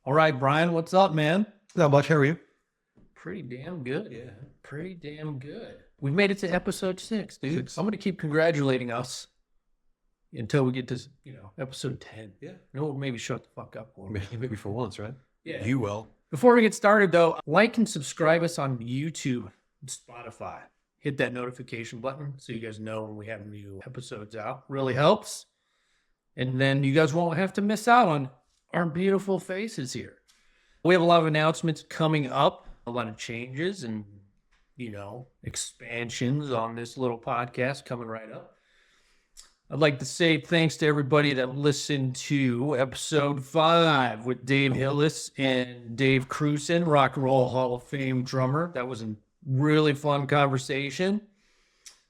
All right, Brian, what's up, man? Not much. How are you? Pretty damn good. Yeah. Pretty damn good. We made it to episode 6, dude. 6. I'm going to keep congratulating us until we get to, episode 10. Yeah. No, maybe shut the fuck up. Maybe for once, right? Yeah. You will. Before we get started, though, like and subscribe us on YouTube and Spotify. Hit that notification button so you guys know when we have new episodes out. Really helps. And then you guys won't have to miss out on our beautiful faces here. We have a lot of announcements coming up, a lot of changes and, expansions on this little podcast coming right up. I'd like to say thanks to everybody that listened to episode 5 with Dave Hillis and Dave Cruson, Rock and Roll Hall of Fame drummer. That was a really fun conversation.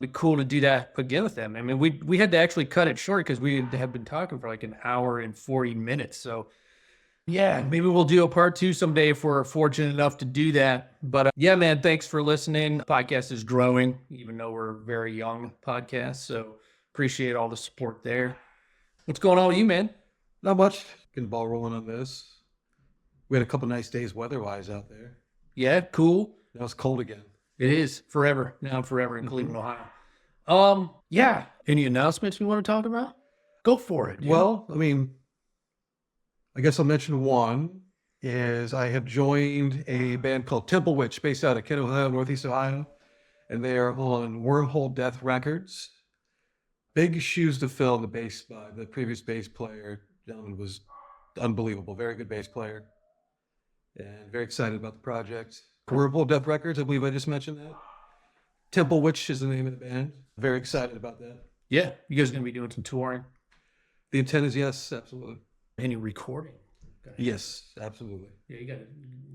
It'd be cool to do that again with them. I mean, we had to actually cut it short because we had been talking for like an hour and 40 minutes. So yeah, maybe we'll do a part 2 someday if we're fortunate enough to do that. But yeah, man, thanks for listening. The podcast is growing, even though we're a very young podcast. So appreciate all the support there. What's going on with you, man? Not much. Getting the ball rolling on this. We had a couple nice days weather-wise out there. Yeah, cool. Now it's cold again. It is forever. Now forever in Cleveland, Ohio. Yeah. Any announcements you want to talk about? Go for it. Dude. Well, I guess I'll mention one is I have joined a band called Temple Witch based out of Kent, Ohio, Northeast Ohio. And they are on Wormhole Death Records. Big shoes to fill. The previous bass player, gentleman, was unbelievable. Very good bass player. And very excited about the project. Wormhole Death Records, I believe I just mentioned that. Temple Witch is the name of the band. Very excited about that. Yeah. You guys going to be doing some touring? The intent is yes, absolutely. Any recording? Yes, absolutely. Yeah,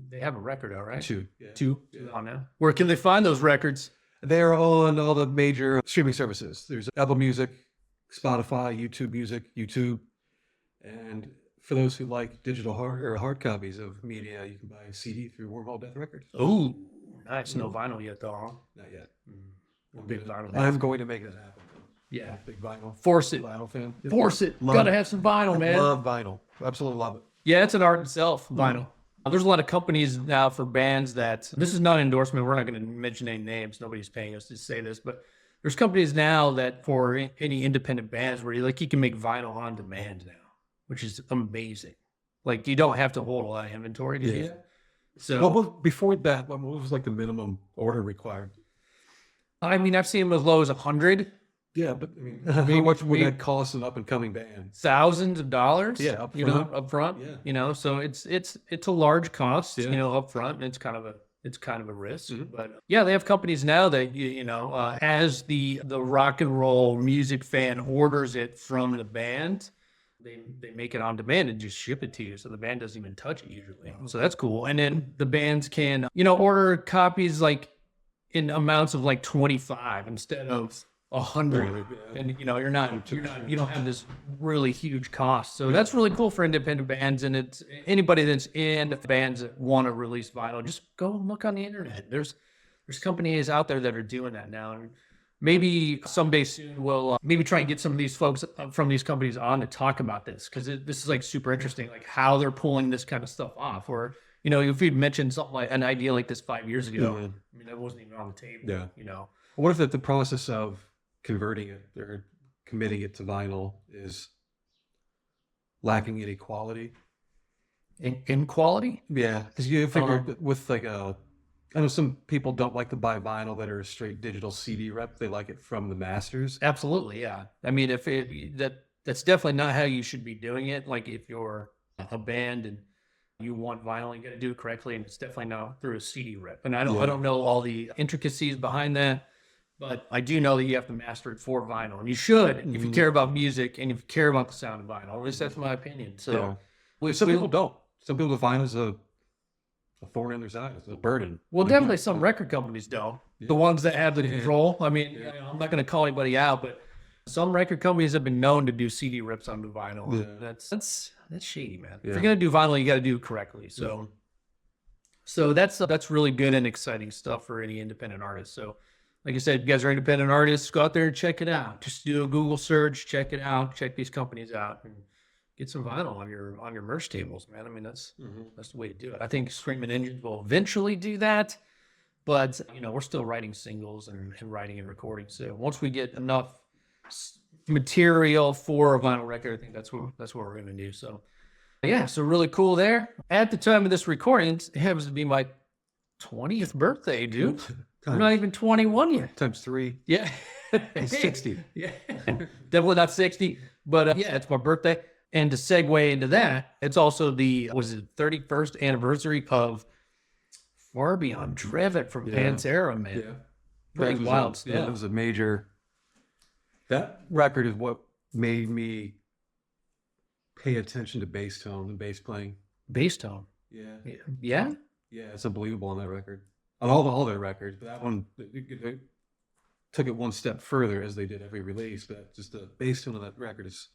they have a record out, right? 2. Yeah. 2 on now. Where can they find those records? They're on all the major streaming services. There's Apple Music, Spotify, YouTube Music, YouTube. And for those who like digital hard copies of media, you can buy a CD through Wormhole Death Records. Oh, nice. No vinyl yet, though, huh? Not yet. Big vinyl. I'm going to make that happen. Yeah. Big vinyl. Force it. Vinyl fan. Force it. Gotta have some vinyl, man. Love vinyl. Absolutely love it. Yeah, it's an art itself, vinyl. There's a lot of companies now for bands that, this is not an endorsement, we're not going to mention any names, nobody's paying us to say this, but there's companies now that for any independent bands where you can make vinyl on demand now, which is amazing. Like, you don't have to hold a lot of inventory to do that. So, well, before that, what was like the minimum order required? I mean, I've seen them as low as 100. Yeah, but how much would that cost an up and coming band? Thousands of dollars. Yeah, up front. Yeah. So it's a large cost. Yeah. Up front. It's kind of a risk. Mm-hmm. But yeah, they have companies now that as the rock and roll music fan orders it from the band, they make it on demand and just ship it to you. So the band doesn't even touch it usually. So that's cool. And then the bands can order copies like in amounts of like 25 instead of 100, and you don't have this really huge cost. So that's really cool for independent bands, and it's anybody that's in bands that want to release vinyl. Just go look on the internet. There's companies out there that are doing that now, and maybe someday soon we'll maybe try and get some of these folks from these companies on to talk about this, because this is like super interesting, like how they're pulling this kind of stuff off. Or if you'd mentioned something like an idea like this 5 years ago, I mean that wasn't even on the table. Yeah. What if the process of converting it or committing it to vinyl is lacking any quality? In quality? Yeah, because you figure with I know some people don't like to buy vinyl that are a straight digital CD rep. They like it from the masters. Absolutely, yeah. I mean, that's definitely not how you should be doing it. Like if you're a band and you want vinyl, you got to do it correctly, and it's definitely not through a CD rep. And I don't know all the intricacies behind that. But I do know that you have to master it for vinyl, and you should if you care about music and if you care about the sound of vinyl. At least that's my opinion. So, some people don't. Some people vinyl is a thorn in their side. It's a burden. Well, definitely some record companies don't. Yeah. The ones that have the control. I mean, I'm not going to call anybody out, but some record companies have been known to do CD rips onto vinyl. Yeah. That's shady, man. Yeah. If you're going to do vinyl, you got to do it correctly. So that's really good and exciting stuff for any independent artist. So. Like I said, if you guys are independent artists, go out there and check it out. Just do a Google search, check it out, check these companies out, and get some vinyl on your merch tables, man. I mean, that's the way to do it. I think Screaming Engines will eventually do that, but we're still writing singles and writing and recording. So once we get enough material for a vinyl record, I think that's what we're gonna do. So yeah, so really cool there. At the time of this recording, it happens to be my 20th birthday, dude. I'm not even 21 yet. Times 3. Yeah. It's 60. Yeah. Definitely not 60. But yeah, it's my birthday. And to segue into that, it's also the 31st anniversary of Far Beyond Driven from Pantera, man. Yeah. Pretty wild stuff. Yeah, it was a major... That record is what made me pay attention to bass tone and bass playing. Bass tone. Yeah. Yeah? Yeah, it's unbelievable on that record. On all their records, but that one they took it one step further as they did every release. But just the bass tone of that record is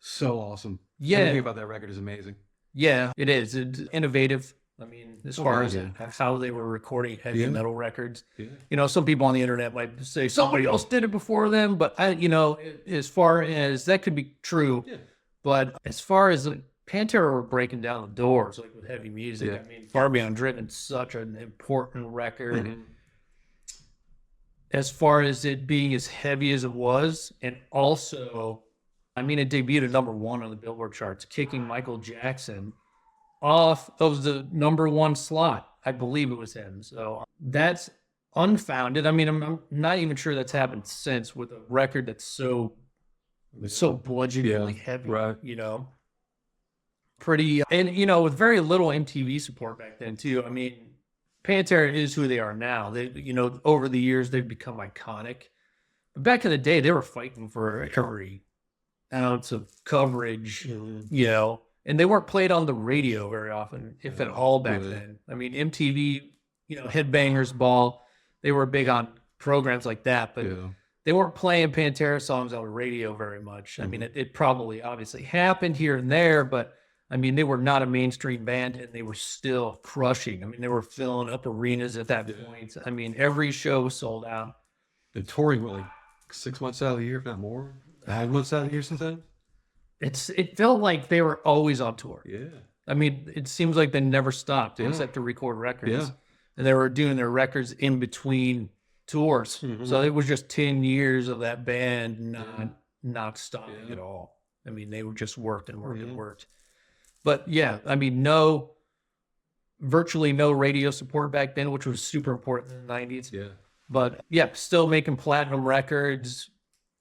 so awesome. Yeah. Everything about that record is amazing. Yeah, it is. It's innovative. I mean, as far as yeah. how they were recording heavy metal records. Yeah. Some people on the internet might say somebody else did it before them, but as far as that could be true, but as far as Pantera were breaking down the doors like with heavy music. I mean, Far Beyond Driven's such an important record. As far as it being as heavy as it was, and also, I mean, it debuted at #1 on the Billboard charts, kicking Michael Jackson off of the #1 slot. I believe it was him. So that's unfounded. I mean, I'm not even sure that's happened since with a record that's so bludgeoningly heavy. Right. Pretty, and with very little MTV support back then too. I mean, Pantera is who they are now. They, over the years they've become iconic. But back in the day, they were fighting for every ounce of coverage, and they weren't played on the radio very often, if at all, back then. I mean, MTV, Headbangers Ball, they were big on programs like that, but they weren't playing Pantera songs on the radio very much. I mean, it probably obviously happened here and there, but I mean, they were not a mainstream band, and they were still crushing. I mean, they were filling up arenas at that point. I mean, every show was sold out. They're touring like 6 months out of the year, if not more. 9 months out of the year sometimes. It felt like they were always on tour. Yeah. I mean, it seems like they never stopped except to record records. Yeah. And they were doing their records in between tours. So it was just 10 years of that band not stopping at all. I mean, they were just worked and worked and worked. But yeah, I mean, virtually no radio support back then, which was super important in the 90s. Yeah. But yeah, still making platinum records,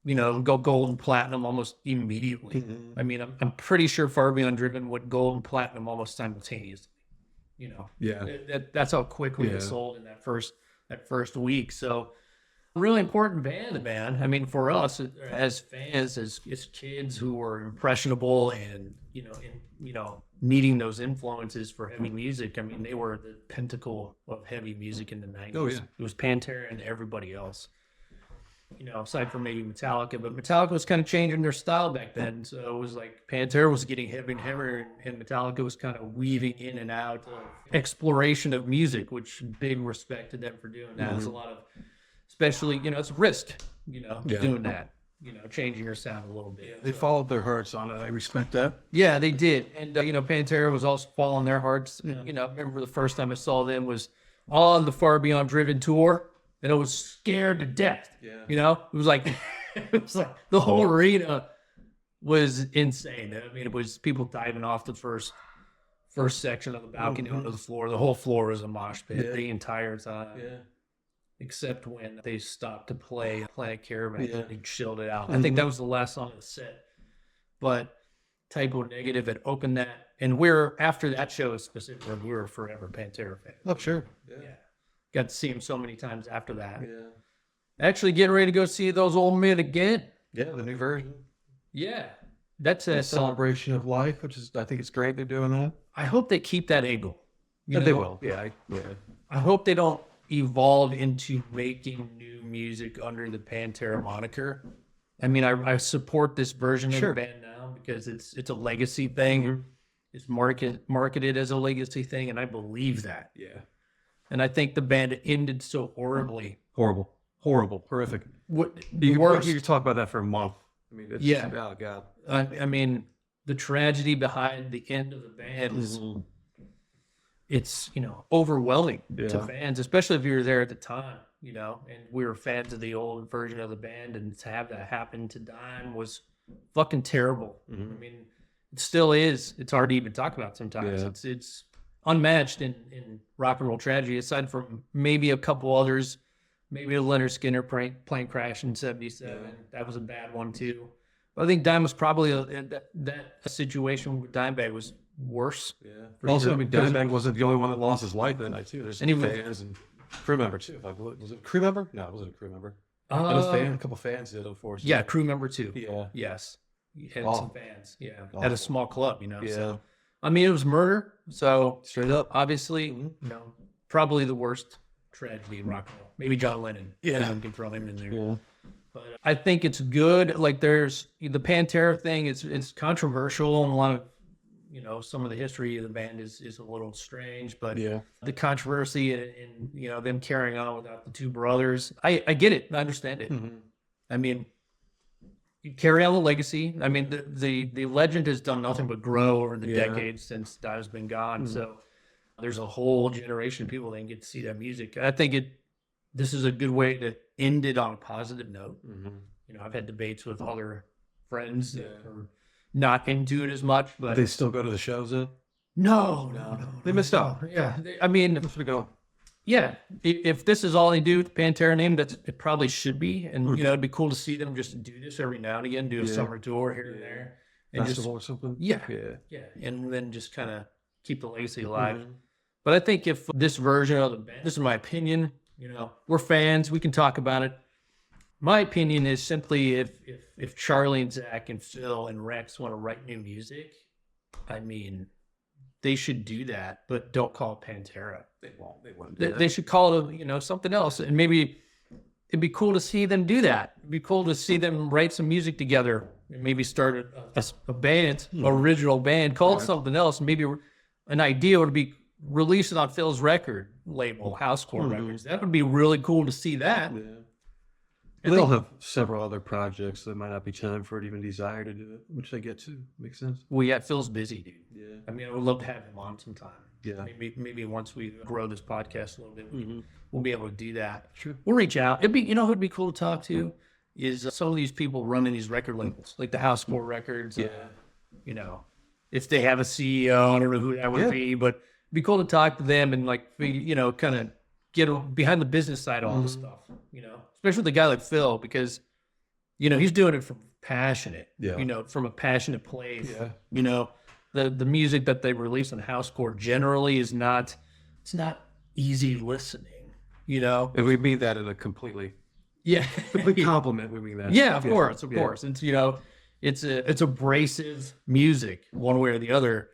go gold and platinum almost immediately. I mean, I'm pretty sure Far Beyond Driven went gold and platinum almost simultaneously. Yeah. That's how quickly it sold in that first week. So really important band, man. I mean, for us as fans, as kids who were impressionable and needing those influences for heavy music. I mean, they were the pinnacle of heavy music in the 90s. Oh yeah, it was Pantera and everybody else. Aside from maybe Metallica, but Metallica was kind of changing their style back then. So it was like Pantera was getting heavier and heavier, and Metallica was kind of weaving in and out of exploration of music, which big respect to them for doing that. It's a lot of, especially, it's a risk, doing that, changing your sound a little bit. They followed their hearts on it. I respect that. Yeah, they did. And, Pantera was also following their hearts. I remember the first time I saw them was on the Far Beyond Driven tour. And I was scared to death. Yeah. It was like the whole arena was insane. I mean, it was people diving off the first section of the balcony onto the floor. The whole floor was a mosh pit the entire time. Yeah. Except when they stopped to play Planet Caravan and they chilled it out. I think that was the last song of the set. But Typo Negative had opened that. And after that show specifically, we were forever Pantera fans. Oh, sure. Yeah. Got to see him so many times after that. Yeah. Actually getting ready to go see those old men again. Yeah, the new version. Yeah. That's a celebration of life, which is, I think it's great they're doing that. I hope they keep that angle. They will. Yeah. I hope they don't evolve into making new music under the Pantera moniker. I mean, I support this version of the band now because it's a legacy thing. It's marketed as a legacy thing, and I believe that. Yeah. And I think the band ended so horribly. Horrible. Horrific. What you talk about that for a month. I mean, oh God. I mean, the tragedy behind the end of the band is, it's, you know, overwhelming to fans, especially if you were there at the time, you know, and we were fans of the old version of the band, and to have that happen to Dime was fucking terrible. I mean, it still is. It's hard to even talk about sometimes. It's unmatched in rock and roll tragedy, aside from maybe a couple others. Maybe a Leonard Skinner plane crash in '77. That was a bad one too. But I think Dime was probably a situation where Dimebag was worse. Yeah. Also, I mean, Dimebag wasn't the only one that lost his life that night too. There's fans and crew member too. Was it a crew member? No, it wasn't a crew member. A couple fans did, unfortunately. Yeah, crew member too. Yeah. Yes. And some fans. Yeah. At a small club, you know. Yeah. So, I mean, it was murder. So straight up, obviously, you know, probably the worst tragedy in rock and roll. Maybe John Lennon. Yeah. You can throw him in there. Yeah. But I think it's good. Like, there's the Pantera thing. It's controversial, and a lot of, you know, some of the history of the band is a little strange. But the controversy and you know, them carrying on without the two brothers, I get it. I understand it. I mean, you carry on the legacy. I mean, the legend has done nothing but grow over the decades since Dime's been gone. So there's a whole generation of people that didn't get to see that music. I think this is a good way to end it on a positive note. You know, I've had debates with other friends that are not into it as much, but they still go to the shows then? No. They missed out. Yeah. I mean, yeah, if this is all they do with the Pantera name, it probably should be. And, you know, it'd be cool to see them just do this every now and again, do a summer tour here and there. And festival or something? Yeah. And then just kind of keep the legacy alive. But I think if this version of the band, this is my opinion, you know, we're fans, we can talk about it. My opinion is simply if Charlie and Zach and Phil and Rex want to write new music, I mean, they should do that, but don't call it Pantera. They won't. They wouldn't do that. They should call it, you know, something else. And maybe it'd be cool to see them do that. It'd be cool to see them write some music together and maybe start a band, original band, call it something else. Maybe an idea would be release it on Phil's record label, Housecore Records. That would be really cool to see that. They'll have several other projects that might not be time for it, even desire to do it, which I get too. Makes sense. Well, yeah, Phil's busy, dude. Yeah. I mean, I would love to have him on sometime. Yeah. Maybe once we grow this podcast a little bit, we'll be able to do that. Sure. We'll reach out. It'd be, you know, who'd be cool to talk to is some of these people running these record labels, like the Housecore Records. Yeah. You know, if they have a CEO, I don't know who that would be, but it'd be cool to talk to them and, like, you know, kind of get behind the business side of all this stuff, you know, especially with a guy like Phil, because, you know, he's doing it from you know, from a passionate place. You know, the music that they release on Housecore generally is not easy listening, you know. And we mean that in a complete compliment. We mean that. Yeah, of course. It's, you know, it's abrasive music one way or the other.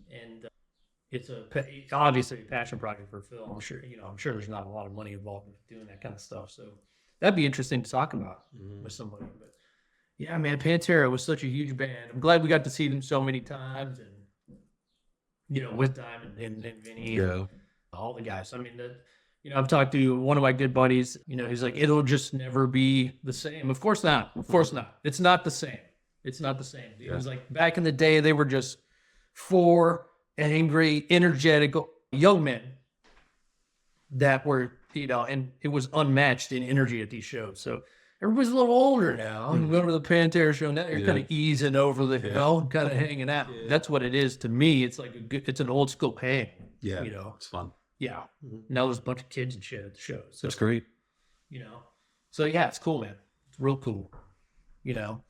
And it's obviously a passion project for Phil. I'm sure there's not a lot of money involved in doing that kind of stuff. So that'd be interesting to talk about with somebody. But yeah, man, Pantera was such a huge band. I'm glad we got to see them so many times, and, you know, with Diamond and Vinny, and all the guys. I mean, you know, I've talked to one of my good buddies. You know, he's like, it'll just never be the same. Of course not. Of course not. It's not the same. It's not the same. It was like back in the day, they were just four angry, energetic young men that were, you know, and it was unmatched in energy at these shows. So everybody's a little older now. And go to the Pantera show now, you're kind of easing over the hill, kind of hanging out. That's what it is to me. It's like it's an old school hang. Yeah, you know, it's fun. Yeah. Now there's a bunch of kids and shit at the shows. So, that's great. You know, so yeah, it's cool, man. It's real cool. You know,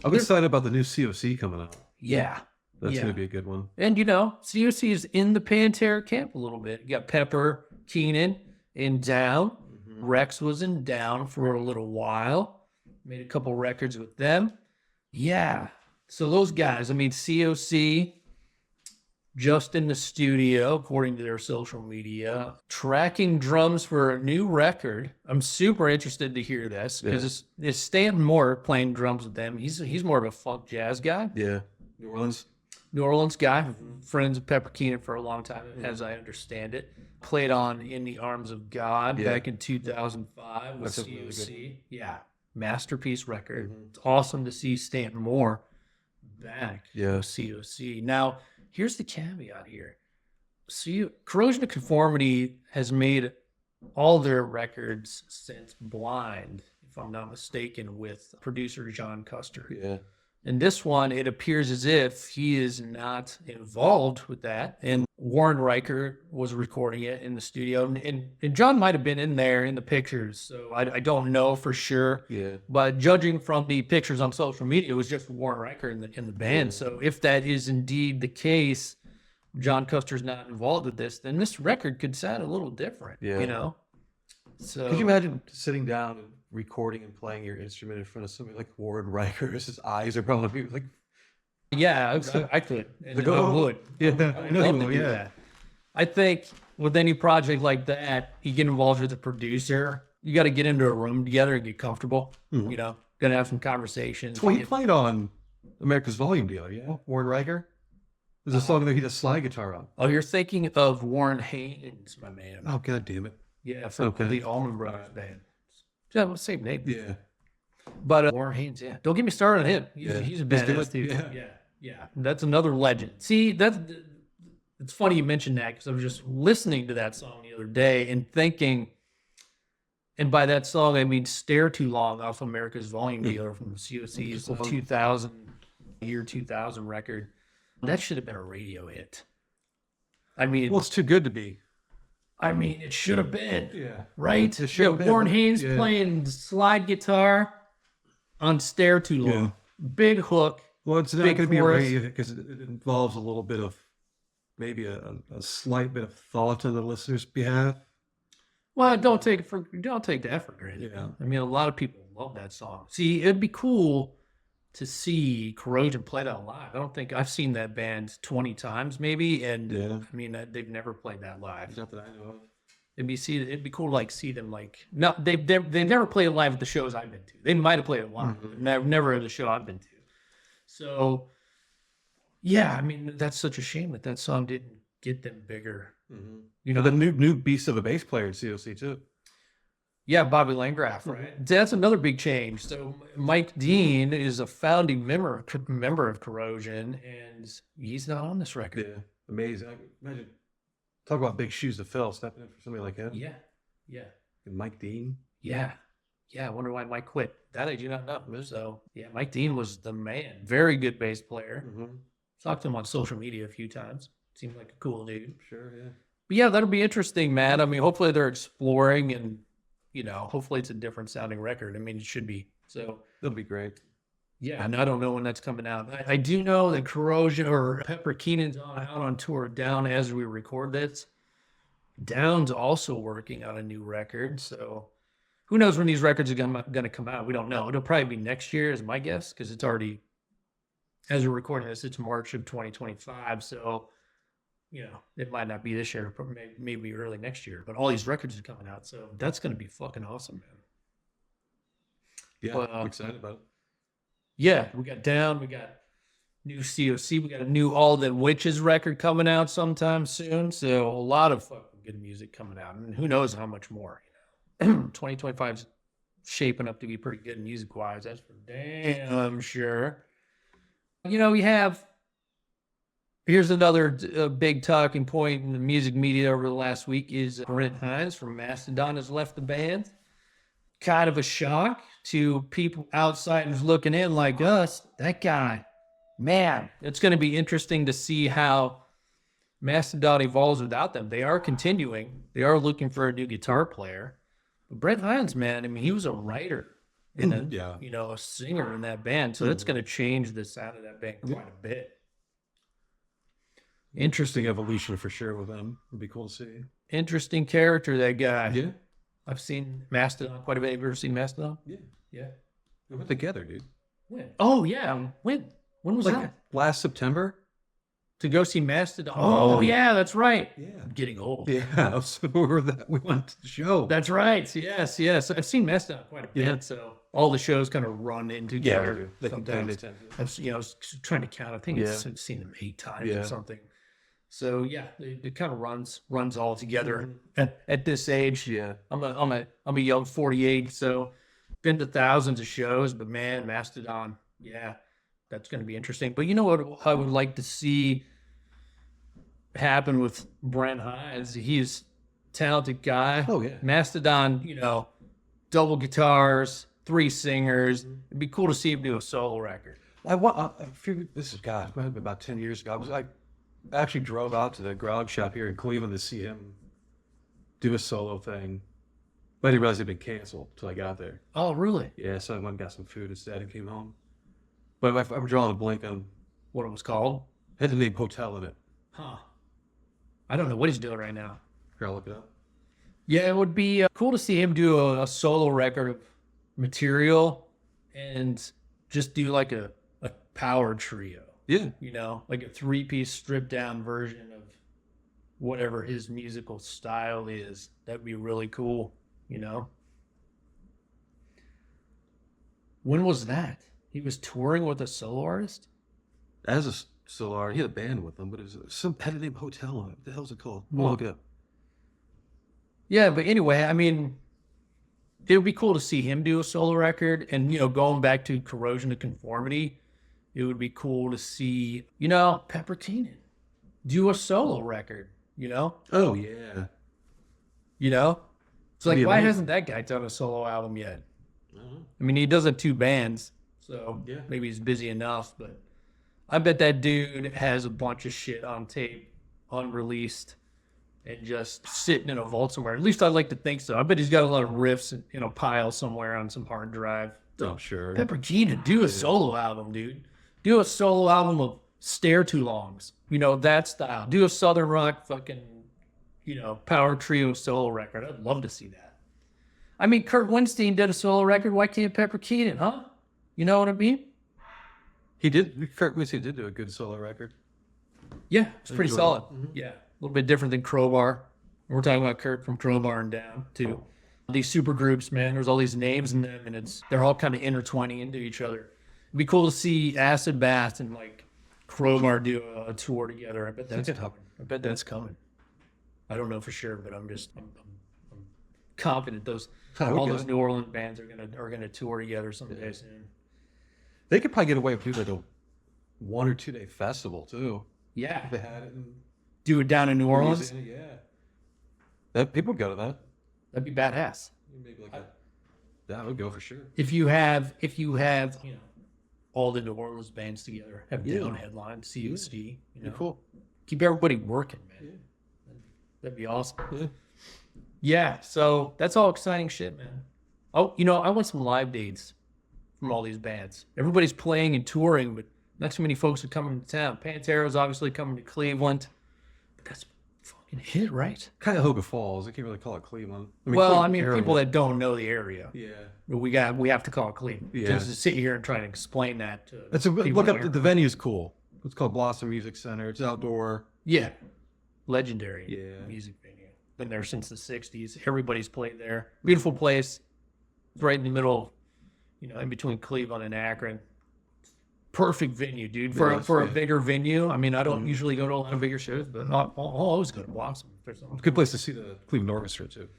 I'm excited about the new COC coming out. Yeah. That's going to be a good one. And, you know, COC is in the Pantera camp a little bit. You got Pepper, Keenan in Down. Rex was in Down for a little while. Made a couple records with them. Yeah. So those guys, I mean, COC, just in the studio, according to their social media, tracking drums for a new record. I'm super interested to hear this because it's Stan Moore playing drums with them. He's more of a funk jazz guy. Yeah. New Orleans guy, friends of Pepper Keenan for a long time, as I understand it. Played on In the Arms of God back in 2005 with COC. Really masterpiece record. It's awesome to see Stanton Moore back. Yeah. With COC. Now, here's the caveat here. See, Corrosion of Conformity has made all their records since Blind, if I'm not mistaken, with producer John Custer. Yeah. And this one, it appears as if he is not involved with that. And Warren Riker was recording it in the studio. And John might have been in there in the pictures. So I don't know for sure. Yeah. But judging from the pictures on social media, it was just Warren Riker in the band. Yeah. So if that is indeed the case, John Custer's not involved with this, then this record could sound a little different, Yeah. you know? So Could you imagine sitting down and recording and playing your instrument in front of somebody like Warren Riker? His eyes are probably like, yeah, I could. And Like, I oh, would. yeah, I know you he will, would do yeah. that. I think with any project like that, you get involved with a producer. You got to get into a room together and get comfortable. Mhm. You know, gonna have some conversations. well, he played on America's Volume Dealer, yeah? Warren Riker? There's a song that he does slide guitar on. Oh, you're thinking of Warren Haynes, my man. Oh, God damn it. Yeah, from Okay. the Allman Brothers band. Yeah, well, same name. Yeah. But Warren Haynes, yeah. Don't get me started on him. He's, Yeah. he's a He's badass good. dude. Yeah. Yeah. That's another legend. See, it's funny you mentioned that because I was just listening to that song the other day and thinking, and by that song I mean "Stare Too Long" off America's Volume Dealer from COC's 2000 record. That should have been a radio hit. I mean, Well, it's too good to be. it should have been. Yeah. Right? It should have been. Warren Haynes Yeah. playing slide guitar on Stare Too Long. Yeah. Big hook. Well, it's not Big going to be a chorus. radio because it involves a little bit of, maybe a slight bit of thought on the listener's behalf. Well, don't take that for granted. Yeah. I mean, a lot of people love that song. See, it'd be cool to see Corrosion play that live. I don't think I've seen that band 20 times maybe, and Yeah. I mean they've never played that live. Not that I know of. It'd be cool to like see them like no they've never played it live at the shows I've been to. They might have played it live, but never at the show I've been to. So yeah, I mean that's such a shame that song didn't get them bigger. You know, the new beast of a bass player in COC too. Yeah, Bobby Landgraf, right? That's another big change. So Mike Dean is a founding member of Corrosion, and he's not on this record. Yeah. Amazing. I can imagine. Talk about big shoes to fill, stepping in for somebody like him. Yeah. And Mike Dean. Yeah. I wonder why Mike quit. That I do not know. So yeah, Mike Dean was the man. Very good bass player. Talked to him on social media a few times. Seemed like a cool dude. Sure, yeah. But yeah, that'll be interesting, man. I mean, hopefully they're exploring and, hopefully it's a different sounding record. I mean, it should be. So That'll be great. yeah, and I don't know when that's coming out. I do know that Corrosion or Pepper Keenan's out on tour Down as we record this. Down's also working on a new record. So who knows when these records are going to come out? We don't know. It'll probably be next year is my guess because it's already, as we're recording this, it's March of 2025. So it might not be this year, but maybe early next year. But all these records are coming out, so that's going to be fucking awesome, man. Yeah, But, I'm excited about it. Yeah, we got Down, we got new COC, we got a new All That Witches record coming out sometime soon. So a lot of fucking good music coming out, and who knows how much more. 2025 is shaping up to be pretty good music wise. That's for damn sure. We have. Here's another big talking point in the music media over the last week is Brent Hines from Mastodon has left the band. Kind of a shock to people outsiders looking in like us. That guy, man, it's going to be interesting to see how Mastodon evolves without them. They are continuing. They are looking for a new guitar player. But Brent Hines, man, I mean, he was a writer and a singer in that band. So that's going to change the sound of that band quite a bit. Interesting evolution for sure with them. It'd be cool to see. Interesting character, that guy. Yeah. I've seen Mastodon quite a bit. Have you ever seen Mastodon? Yeah. We went together, dude. When? Oh, yeah. When was that? Last September? To go see Mastodon. Oh, yeah, that's right. Yeah. I'm getting old. Yeah. So we went to the show. That's right. Yes. I've seen Mastodon quite a bit. Yeah. So all the shows kind of run in together. They tend sometimes. to. I was trying to count. I think I've seen them 8 times or something. So yeah, it kind of runs all together at this age. Yeah. I'm a young 48, so been to thousands of shows, but man, Mastodon, yeah, that's going to be interesting. But you know what I would like to see happen with Brent Hines? He's a talented guy. Oh, yeah. Mastodon, you know, double guitars, 3 singers. It'd be cool to see him do a solo record. I figured this is, God, it might have been about 10 years ago. I actually drove out to the grog shop here in Cleveland to see him do a solo thing. But I didn't realize it had been canceled until I got there. Oh, really? Yeah, so I went and got some food instead and came home. But I'm drawing a blank on What it was called? had the name Hotel in it. Huh. I don't know what he's doing right now. Here, I'll look it up. Yeah, it would be cool to see him do a solo record of material and just do like a power trio. Yeah. You know, like a 3-piece stripped down version of whatever his musical style is. That'd be really cool, you know? When was that? He was touring with a solo artist? As a solo artist, he had a band with him, but it was some had the name Hotel on it. What the hell's it called? We'll look it up. Yeah, but anyway, I mean, it would be cool to see him do a solo record. And, you know, going back to Corrosion of Conformity, it would be cool to see, you know, Pepper Keenan do a solo record, you know? Oh, yeah. You know? It's like, Yeah, why man. hasn't that guy done a solo album yet? I mean, he does have 2 bands, so Yeah. maybe he's busy enough, but I bet that dude has a bunch of shit on tape, unreleased, and just sitting in a vault somewhere. At least I'd like to think so. I bet he's got a lot of riffs in a pile somewhere on some hard drive. Oh, sure. Pepper Keenan, do a solo album, dude. Do a solo album of Stare Too Longs. You know, that style. Do a Southern rock fucking, you know, power trio solo record. I'd love to see that. I mean, Kurt Windstein did a solo record. Why can't Pepper Keenan, huh? You know what I mean? He did. Kurt Windstein did do a good solo record. Yeah, it's pretty enjoyed solid. it. Yeah, a little bit different than Crowbar. We're talking about Kurt from Crowbar and down, too. These super groups, man, there's all these names in them, and they're all kind of intertwining into each other. It'd be cool to see Acid Bath and, like, Crowbar do a tour together. I bet that's coming. I bet that's coming. I don't know for sure, but I'm confident all those New Orleans bands are gonna tour together someday soon. They could probably get away with like a 1 or 2 day festival too. Yeah, If they had it. In do it down in New Orleans. Yeah. That people would go to that. That'd be badass. Maybe like that would go for sure. If you have, you know, all the New Orleans bands together, have down headline, COC, you know, Cool. keep everybody working, man. Yeah. That'd be awesome. Yeah. Yeah, so that's all exciting shit, man. Oh, you know, I want some live dates from all these bands. Everybody's playing and touring, but not too many folks are coming to town. Pantera's obviously coming to Cleveland, but that's fucking hit, right? Kind of Hoga Falls. I can't really call it Cleveland. People that don't know the area, Yeah. we have to call it Cleveland. Yeah. Just to sit here and try to explain that to That's a people look up. here. The venue's cool. It's called Blossom Music Center. It's outdoor. Yeah, legendary Yeah. music venue. Been there since the 60s. Everybody's played there. Beautiful place. It's right in the middle, you know, in between Cleveland and Akron. Perfect venue, dude. For a bigger venue. I mean, I don't usually go to a lot of bigger shows, but I'll always go to Blossom. If there's something. Good place to see the Cleveland Orchestra too.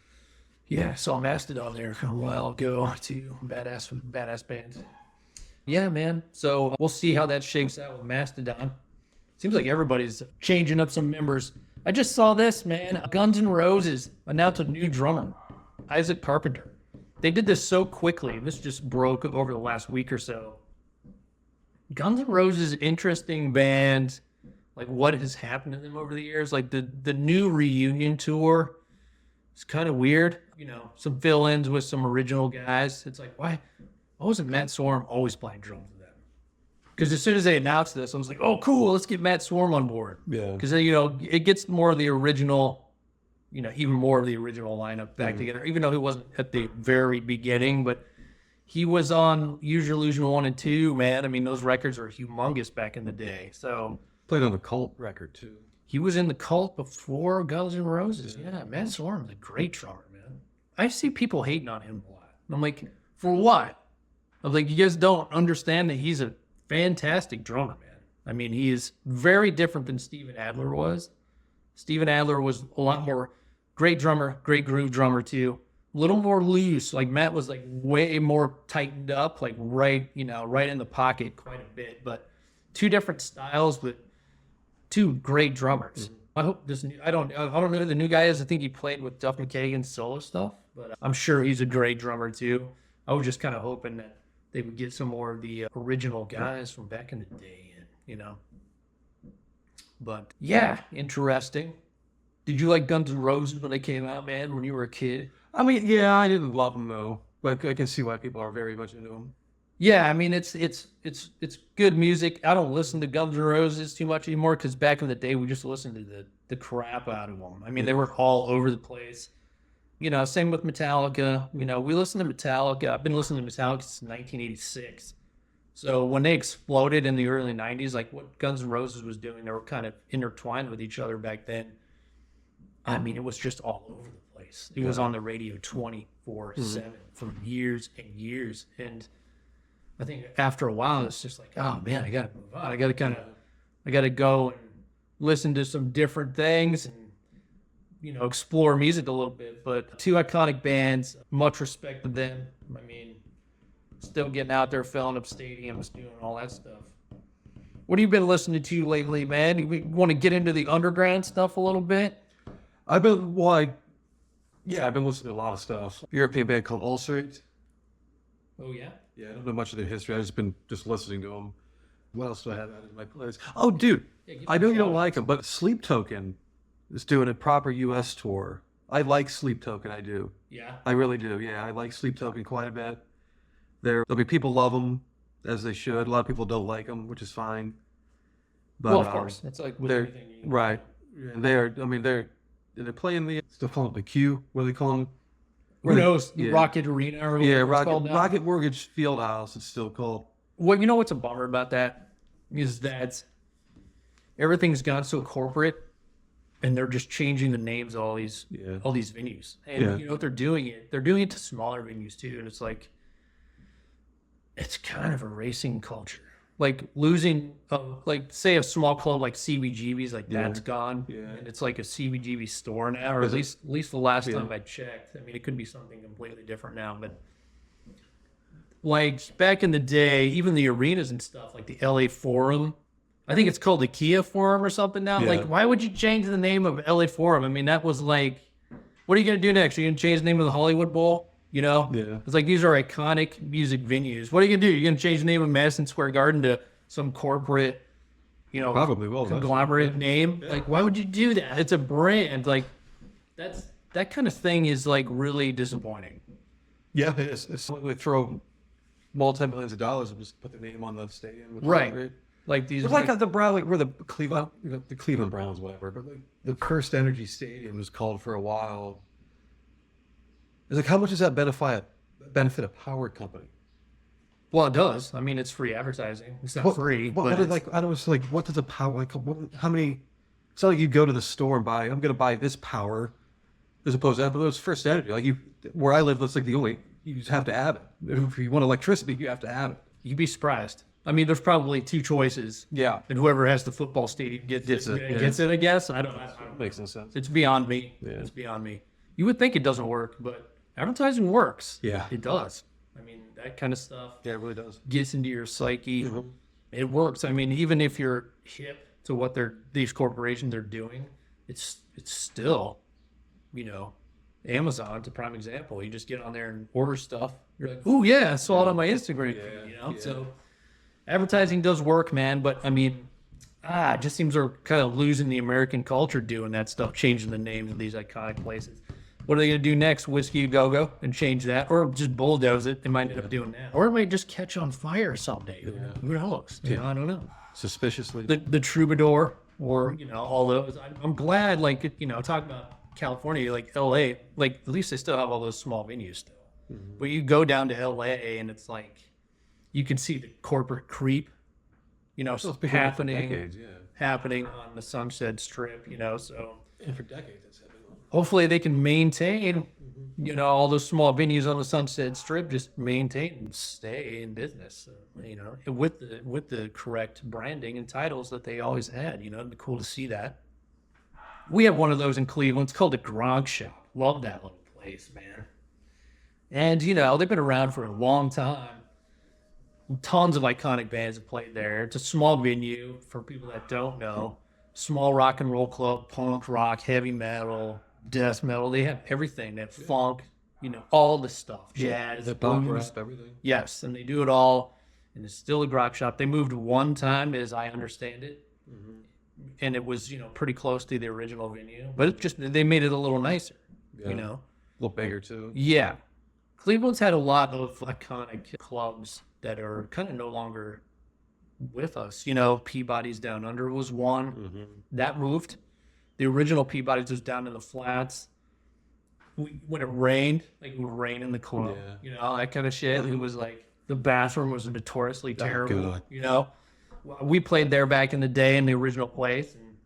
Yeah, I saw Mastodon there a while ago too. Badass bands. Yeah, man. So we'll see how that shakes out with Mastodon. Seems like everybody's changing up some members. I just saw this, man. Guns N' Roses announced a new drummer, Isaac Carpenter. They did this so quickly. This just broke over the last week or so. Guns N' Roses, interesting band. Like, what has happened to them over the years? Like, the new reunion tour is kind of weird. You know, some fill-ins with some original guys. It's like, why wasn't Matt Sorum always playing drums with them? Because as soon as they announced this, I was like, oh, cool, let's get Matt Sorum on board. Yeah. Because, you know, it gets more of the original, you know, even more of the original lineup back together, even though he wasn't at the very beginning, but he was on Use Your Illusion 1 and 2, man. I mean, those records are humongous back in the day. So Played on the Cult record too. he was in the Cult before Guns N' Roses. Yeah, Matt Sorum's a great drummer, man. I see people hating on him a lot. I'm like, for what? I'm like, you guys don't understand that he's a fantastic drummer, man. I mean, he is very different than Steven Adler was. Steven Adler was a lot more great drummer, great groove drummer too. little more loose. Like Matt was like way more tightened up, like right in the pocket quite a bit. But two different styles, but two great drummers. I hope this new, I don't know who the new guy is. I think he played with Duff McKagan's solo stuff, but I'm sure he's a great drummer too. I was just kind of hoping that they would get some more of the original guys from back in the day, But yeah, interesting. Did you like Guns N' Roses when they came out, man, when you were a kid? I mean, yeah, I didn't love them though, but I can see why people are very much into them. Yeah, I mean it's good music. I don't listen to Guns N' Roses too much anymore because back in the day we just listened to the crap out of them. I mean they were all over the place. Same with Metallica. We listen to Metallica. I've been listening to Metallica since 1986. So when they exploded in the early 90s, like what Guns N' Roses was doing, they were kind of intertwined with each other back then. I mean, it was just all over the place. It was on the radio 24/7 for years and years. And I think after a while, it's just like, oh man, I got to move on. I got to go and listen to some different things and, explore music a little bit. But two iconic bands, much respect to them. I mean, still getting out there, filling up stadiums, doing all that stuff. What have you been listening to lately, man? You want to get into the underground stuff a little bit? I've been listening to a lot of stuff. European band called Ulcerate. Oh yeah? Yeah, I don't know much of their history. I've just been listening to them. What else do I have added in my playlist? Oh, dude, I know you don't like them, but Sleep Token is doing a proper U.S. tour. I like Sleep Token, I do. Yeah? I really do, yeah. I like Sleep Token quite a bit. People love them, as they should. A lot of people don't like them, which is fine. But, well, of course. That's like with everything. Right. And they're playing still calling it the Q, what do they call them? Who knows? Yeah. Rocket Arena or Rocket Mortgage Fieldhouse, it's still called. Well, you know what's a bummer about that? Is that everything's gone so corporate and they're just changing the names of all these venues. And you know what they're doing it? They're doing it to smaller venues too. And it's like, it's kind of erasing culture. Like losing, like say a small club like CBGB's, like that's gone, and it's like a CBGB store now, or at least the last time I checked. I mean, it could be something completely different now, but like back in the day, even the arenas and stuff, like the LA Forum, I think it's called the Kia Forum or something now. Yeah. Like, why would you change the name of LA Forum? I mean, that was like, what are you gonna do next? Are you gonna change the name of the Hollywood Bowl? It's like these are iconic music venues. What are you gonna do? You're gonna change the name of Madison Square Garden to some corporate, probably will conglomerate name? Yeah. Like, why would you do that? It's a brand. Like, that kind of thing is like really disappointing. Yeah, it is. It's like they throw multi-millions of dollars and just put the name on the stadium. Right. Like these. It's like the Brown, like where the Cleveland Browns, whatever. But like the First Energy Stadium was called for a while. It's like, how much does that benefit a power company? Well, it does. I mean, it's free advertising. It's not free. What does a power, how many, it's not like you go to the store and I'm going to buy this power as opposed to, but it was First Energy. Like where I live, that's like you just have to have it. If you want electricity, you have to have it. You'd be surprised. I mean, there's probably two choices. Yeah. And whoever has the football stadium gets it, I guess. I don't know. Makes no sense. It's beyond me. Yeah. It's beyond me. You would think it doesn't work, but advertising works. Yeah. It does. I mean, that kind of stuff. Yeah, it really does. Gets into your psyche. Mm-hmm. It works. I mean, even if you're hip to what these corporations are doing, it's still, Amazon's a prime example. You just get on there and order stuff. You're like, oh yeah, I saw it on my Instagram. Yeah. So advertising does work, man. But I mean, it just seems they're kind of losing the American culture doing that stuff, changing the names of these iconic places. What are they going to do next? Whiskey Go-Go and change that? Or just bulldoze it? They might end up doing that. Or it might just catch on fire someday. Yeah. Who knows? I don't know. Suspiciously. The Troubadour or, all those. I'm glad, talking about California, like LA, like at least they still have all those small venues still. Mm-hmm. But you go down to LA and it's like, you can see the corporate creep, happening on the Sunset Strip, so. And for decades it's happened. Hopefully they can maintain, all those small venues on the Sunset Strip, just maintain and stay in business, with the correct branding and titles that they always had. It'd be cool to see that. We have one of those in Cleveland. It's called the Grog Shop. Love that little place, man. And, you know, they've been around for a long time. Tons of iconic bands have played there. It's a small venue for people that don't know. Small rock and roll club, punk rock, heavy metal, death metal. They have everything. They have funk, you know, all the stuff. Jazz, The pop blues. rap, everything. Yes, and they do it all in the Stilly Rock Shop. They moved one time, as I understand it, and it was, you know, pretty close to the original venue. But it just they made it a little nicer, Yeah. you know. A little bigger too. Yeah, Cleveland's had a lot of iconic clubs that are kind of no longer with us. You know, Peabody's Down Under was one that moved. The original Peabody's was down in the flats. When it rained, like it would rain in the club, Yeah. you know, that kind of shit. It was like the bathroom was notoriously terrible. God. You know, we played there back in the day in the original place, and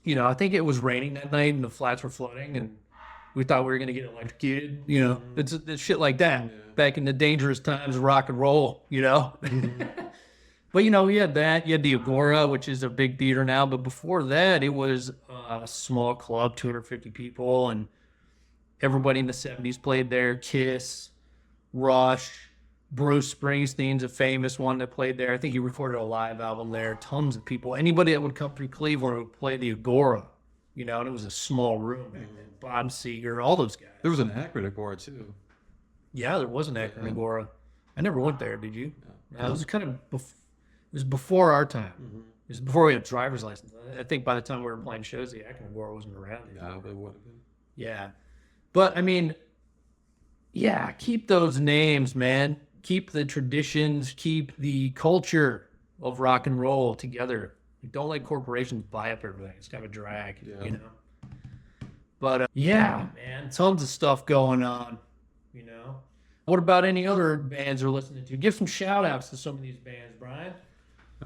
you know, I think it was raining that night and the flats were flooding, and we thought we were gonna get electrocuted. You know, it's shit like that back in the dangerous times of rock and roll. You know. But, you know, you had that. You had the Agora, which is a big theater now. But before that, it was a small club, 250 people. And everybody in the 70s played there. Kiss, Rush, Bruce Springsteen's a famous one that played there. I think he recorded a live album there. Tons of people. Anybody that would come through Cleveland would play the Agora. You know, and it was a small room. Bob Seger, all those guys. There was an Akron Agora too. Yeah, there was an Akron Agora. I never went there, did you? No, it was kind of... It was before our time. It was before we had driver's license. I think by the time we were playing shows, the Akron Agora wasn't around yet. No, but it would have been. Yeah. But, I mean, yeah, keep those names, man. Keep the traditions. Keep the culture of rock and roll together. Don't let corporations buy up everything. It's kind of a drag, you know? But, yeah, man, tons of stuff going on, you know? What about any other bands you're listening to? Give some shout-outs to some of these bands, Brian.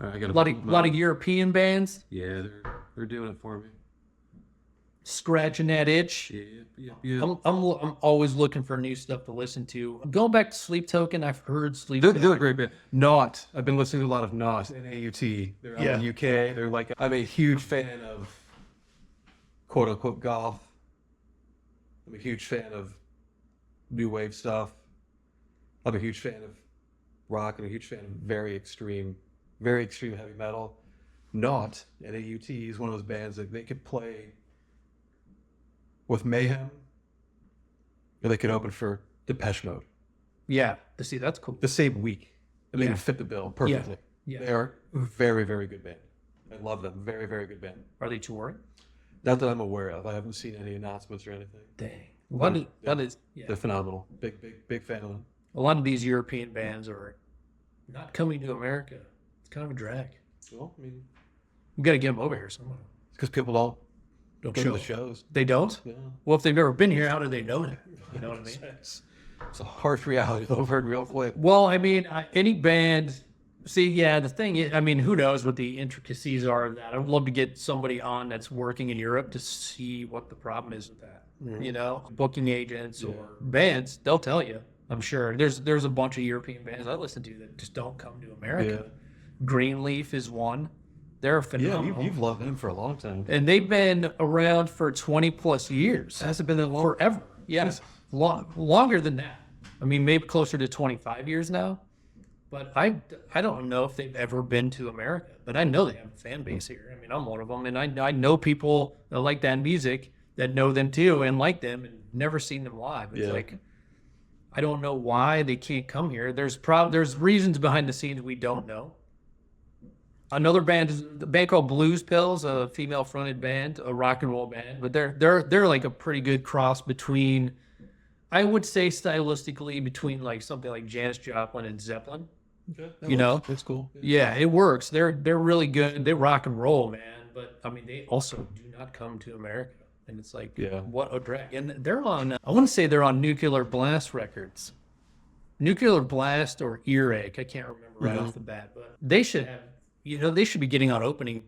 All right, I got A lot of European bands Yeah, they're doing it for me. scratching that itch. Yeah. I'm always looking for new stuff to listen to. Going back to Sleep Token, I've heard Sleep They're Token. a great band. Not. I've been listening to a lot of Not and AUT. They're out in the UK. They're like, I'm a huge fan of quote unquote golf. I'm a huge fan of new wave stuff. I'm a huge fan of rock and a huge fan of very extreme heavy metal. Not and AUT is one of those bands that they could play with Mayhem, or they could open for Depeche Mode Yeah, see, that's cool. the same week, and they Yeah. would fit the bill perfectly. Yeah. They are a very, very good band. I love them. Very, very good band. Are they touring? Not that I'm aware of. I haven't seen any announcements or anything. Dang. Yeah. They're phenomenal. Big fan of them. A lot of these European bands are not coming to America. It's kind of a drag. Well, I mean, We got to get them over here somewhere. because people don't Don't go show to the up. shows. They don't? Yeah. Well, if they've never been here, how do they know that? You know what I mean? It's a harsh reality over it real quick. Well, I mean, any band. See, yeah, the thing is, I mean, who knows what the intricacies are of that? I'd love to get somebody on that's working in Europe to see what the problem is with that. You know, booking agents or bands, they'll tell you. I'm sure there's a bunch of European bands I listen to that just don't come to America. Greenleaf is one. They're phenomenal. Yeah, you've loved them for a long time. And they've been around for 20 plus years. Has it been that long? Forever. Yes. Longer than that. I mean, maybe closer to 25 years now. But I don't know if they've ever been to America. But I know they have a fan base here. I mean, I'm one of them. And I know people that like that music that know them too and like them and never seen them live. It's like, I don't know why they can't come here. There's reasons behind the scenes we don't know. Another band is a band called Blues Pills, a female-fronted band, a rock and roll band, but they're like a pretty good cross between, I would say stylistically, between like something like Janis Joplin and Zeppelin. You know, it's cool. Yeah, it works. They're really good. They rock and roll, man. But I mean, they also do not come to America, and it's like, what a drag. And they're on. I want to say they're on Nuclear Blast Records, Nuclear Blast or Earache. I can't remember right off the bat, but they should have. You know, they should be getting on opening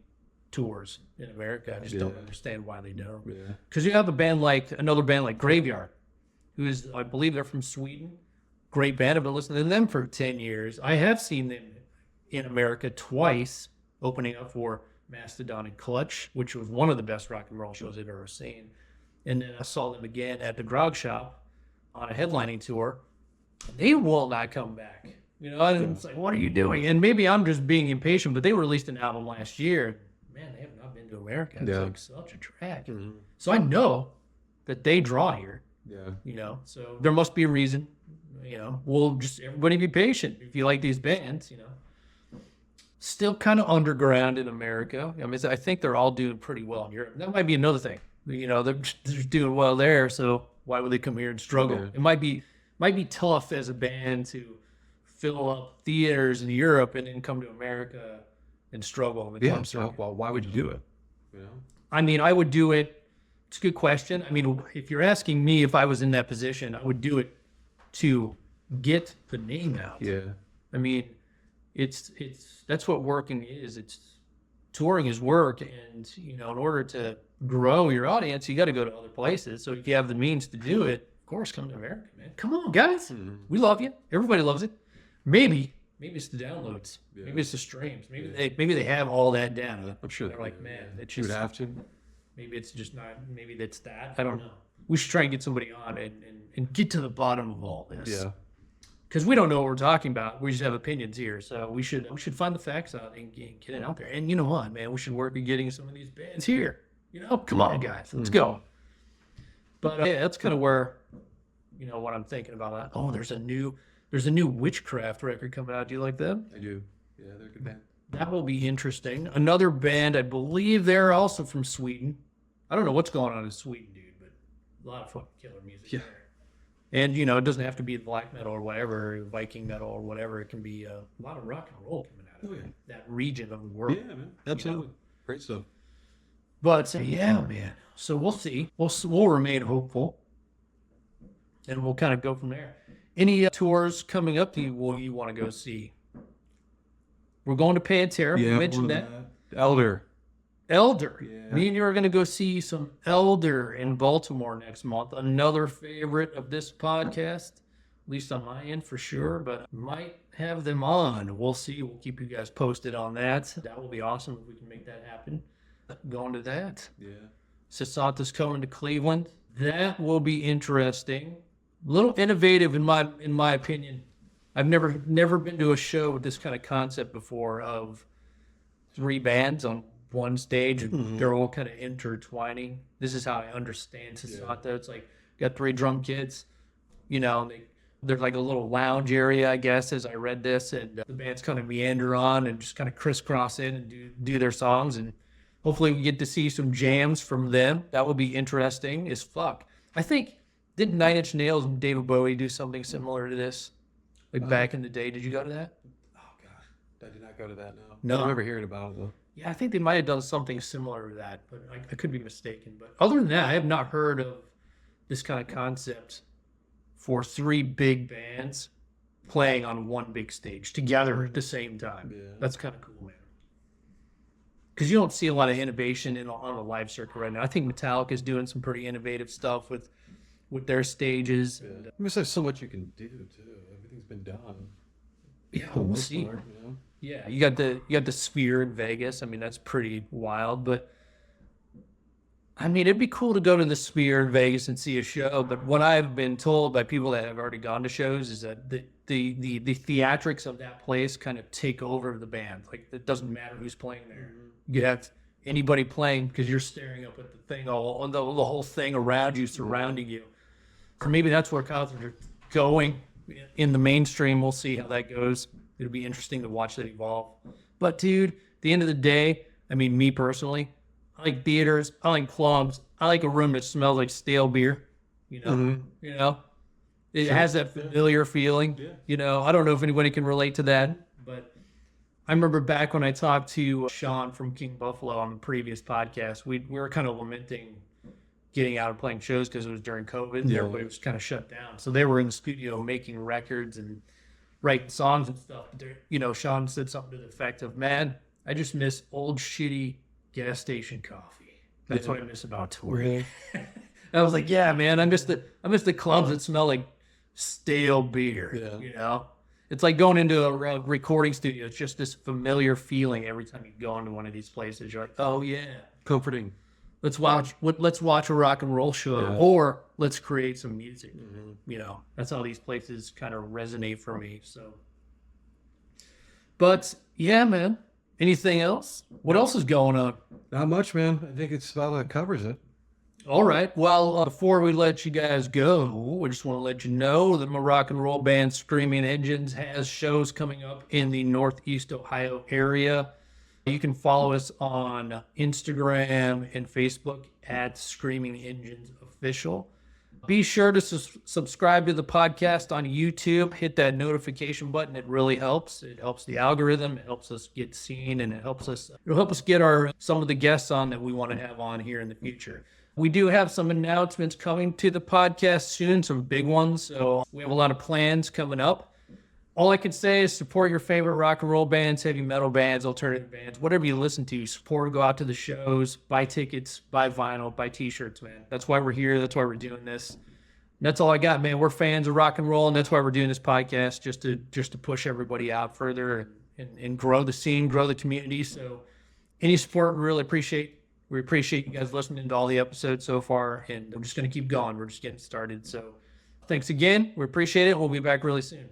tours in America. I just don't understand why they don't. Because you have another band like Graveyard, who is, I believe they're from Sweden. Great band. I've been listening to them for 10 years. I have seen them in America twice, opening up for Mastodon and Clutch, which was one of the best rock and roll shows I've ever seen. And then I saw them again at the Grog Shop on a headlining tour. They will not come back. You know, and it's like, what are you doing? And maybe I'm just being impatient, but they released an album last year. Man, they have not been to America. It's like such a drag. So I know that they draw here. Yeah. You know, so there must be a reason. You know, we'll just everybody be patient if you like these bands. You know, still kind of underground in America. I mean, I think they're all doing pretty well in Europe. That might be another thing. You know, they're doing well there, so why would they come here and struggle? Yeah. It might be tough as a band to fill up theaters in Europe and then come to America and struggle. Well, why would you do it? You know? I mean, I would do it. It's a good question. I mean, if you're asking me if I was in that position, I would do it to get the name out. Yeah. I mean, it's that's what working is. It's touring is work, and you know, in order to grow your audience, you got to go to other places. So if you have the means to do it, of course, come to America, man. Come on, guys. We love you. Everybody loves it. Maybe it's the downloads. Yeah. Maybe it's the streams. Maybe they have all that data. I'm sure they're like, man, it's you just would have to. maybe it's just not. Maybe it's that. I don't know. We should try and get somebody on and get to the bottom of all this. Yeah. Because we don't know what we're talking about. We just have opinions here. So we should find the facts out and get it out there. And you know what, man? We should work at getting some of these bands here. You know, come on, guys. Let's go. But yeah, that's kind of where, you know, what I'm thinking about that. Oh, there's a new Witchcraft record coming out. Do you like them? I do. Yeah, they're a good band. That will be interesting. Another band, I believe they're also from Sweden. I don't know what's going on in Sweden, dude, but a lot of fucking killer music there. And, you know, it doesn't have to be black metal or whatever, Viking metal or whatever. It can be a lot of rock and roll coming out of that region of the world. Yeah, man. Absolutely. You know? Great stuff. But, yeah, man. So we'll see. We'll remain hopeful. And we'll kind of go from there. Any tours coming up that you want to go see? We're going to Pantera. Yeah, you mentioned that. Elder. Yeah. Me and you are going to go see some Elder in Baltimore next month. Another favorite of this podcast, at least on my end for sure, but might have them on. We'll see. We'll keep you guys posted on that. That will be awesome if we can make that happen. Going to that. Yeah. Sasanta's coming to Cleveland. That will be interesting. A little innovative in my opinion. I've never been to a show with this kind of concept before of 3 bands on one stage and they're all kind of intertwining. This is how I understand Sasanta. It's like got 3 drum kits, you know, there's like a little lounge area, I guess, as I read this, and the bands kind of meander on and just kind of crisscross in and do their songs, and hopefully we get to see some jams from them. That would be interesting as fuck. I think, didn't 9 Inch Nails and David Bowie do something similar to this? Like back in the day, did you go to that? Oh, God. I did not go to that, no. No. I remember hearing about it, though. Yeah, I think they might have done something similar to that, but I could be mistaken. But other than that, I have not heard of this kind of concept for 3 big bands playing on one big stage together at the same time. Yeah. That's kind of cool, man. Because you don't see a lot of innovation on the live circuit right now. I think Metallica is doing some pretty innovative stuff with their stages. Yeah. I mean, there's so much you can do, too. Everything's been done. Yeah, we'll see. Part, you know? Yeah, you got the Sphere in Vegas. I mean, that's pretty wild. But I mean, it'd be cool to go to the Sphere in Vegas and see a show. But what I've been told by people that have already gone to shows is that the theatrics of that place kind of take over the band. Like, it doesn't matter who's playing there. You have anybody playing because you're staring up at the thing, all the whole thing around you, surrounding you. So maybe that's where concerts are going in the mainstream. We'll see how that goes. It'll be interesting to watch that evolve. But dude, at the end of the day, I mean, me personally, I like theaters, I like clubs, I like a room that smells like stale beer. You know, it has that familiar feeling. Yeah. You know, I don't know if anybody can relate to that, but I remember back when I talked to Sean from King Buffalo on the previous podcast, we were kind of lamenting getting out and playing shows because it was during COVID. Yeah. Everybody was kind of shut down. So they were in the studio making records and writing songs and stuff. But you know, Sean said something to the effect of, man, I just miss old shitty gas station coffee. That's what I miss about touring. Really? I was like, yeah, man, I miss the clubs that smell like stale beer. Yeah. You know? It's like going into a recording studio. It's just this familiar feeling every time you go into one of these places. You're like, oh, yeah. Comforting. let's watch a rock and roll show, Yeah. or let's create some music. You know, that's how these places kind of resonate for me. So, but yeah, man. Anything else? What else is going on? Not much, man. I think it's about covers it. All right. Well, before we let you guys go, we just want to let you know that my rock and roll band Screaming Engines has shows coming up in the Northeast Ohio area. You can follow us on Instagram and Facebook at Screaming Engines Official. Be sure to subscribe to the podcast on YouTube. Hit that notification button. It really helps. It helps the algorithm. It helps us get seen, and it'll help us get some of the guests on that we want to have on here in the future. We do have some announcements coming to the podcast soon, some big ones. So we have a lot of plans coming up. All I can say is support your favorite rock and roll bands, heavy metal bands, alternative bands, whatever you listen to. Support, go out to the shows, buy tickets, buy vinyl, buy t-shirts, man. That's why we're here. That's why we're doing this. And that's all I got, man. We're fans of rock and roll, and that's why we're doing this podcast, just to push everybody out further and grow the scene, grow the community. So any support we really appreciate. We appreciate you guys listening to all the episodes so far, and we're just going to keep going. We're just getting started. So thanks again. We appreciate it. We'll be back really soon.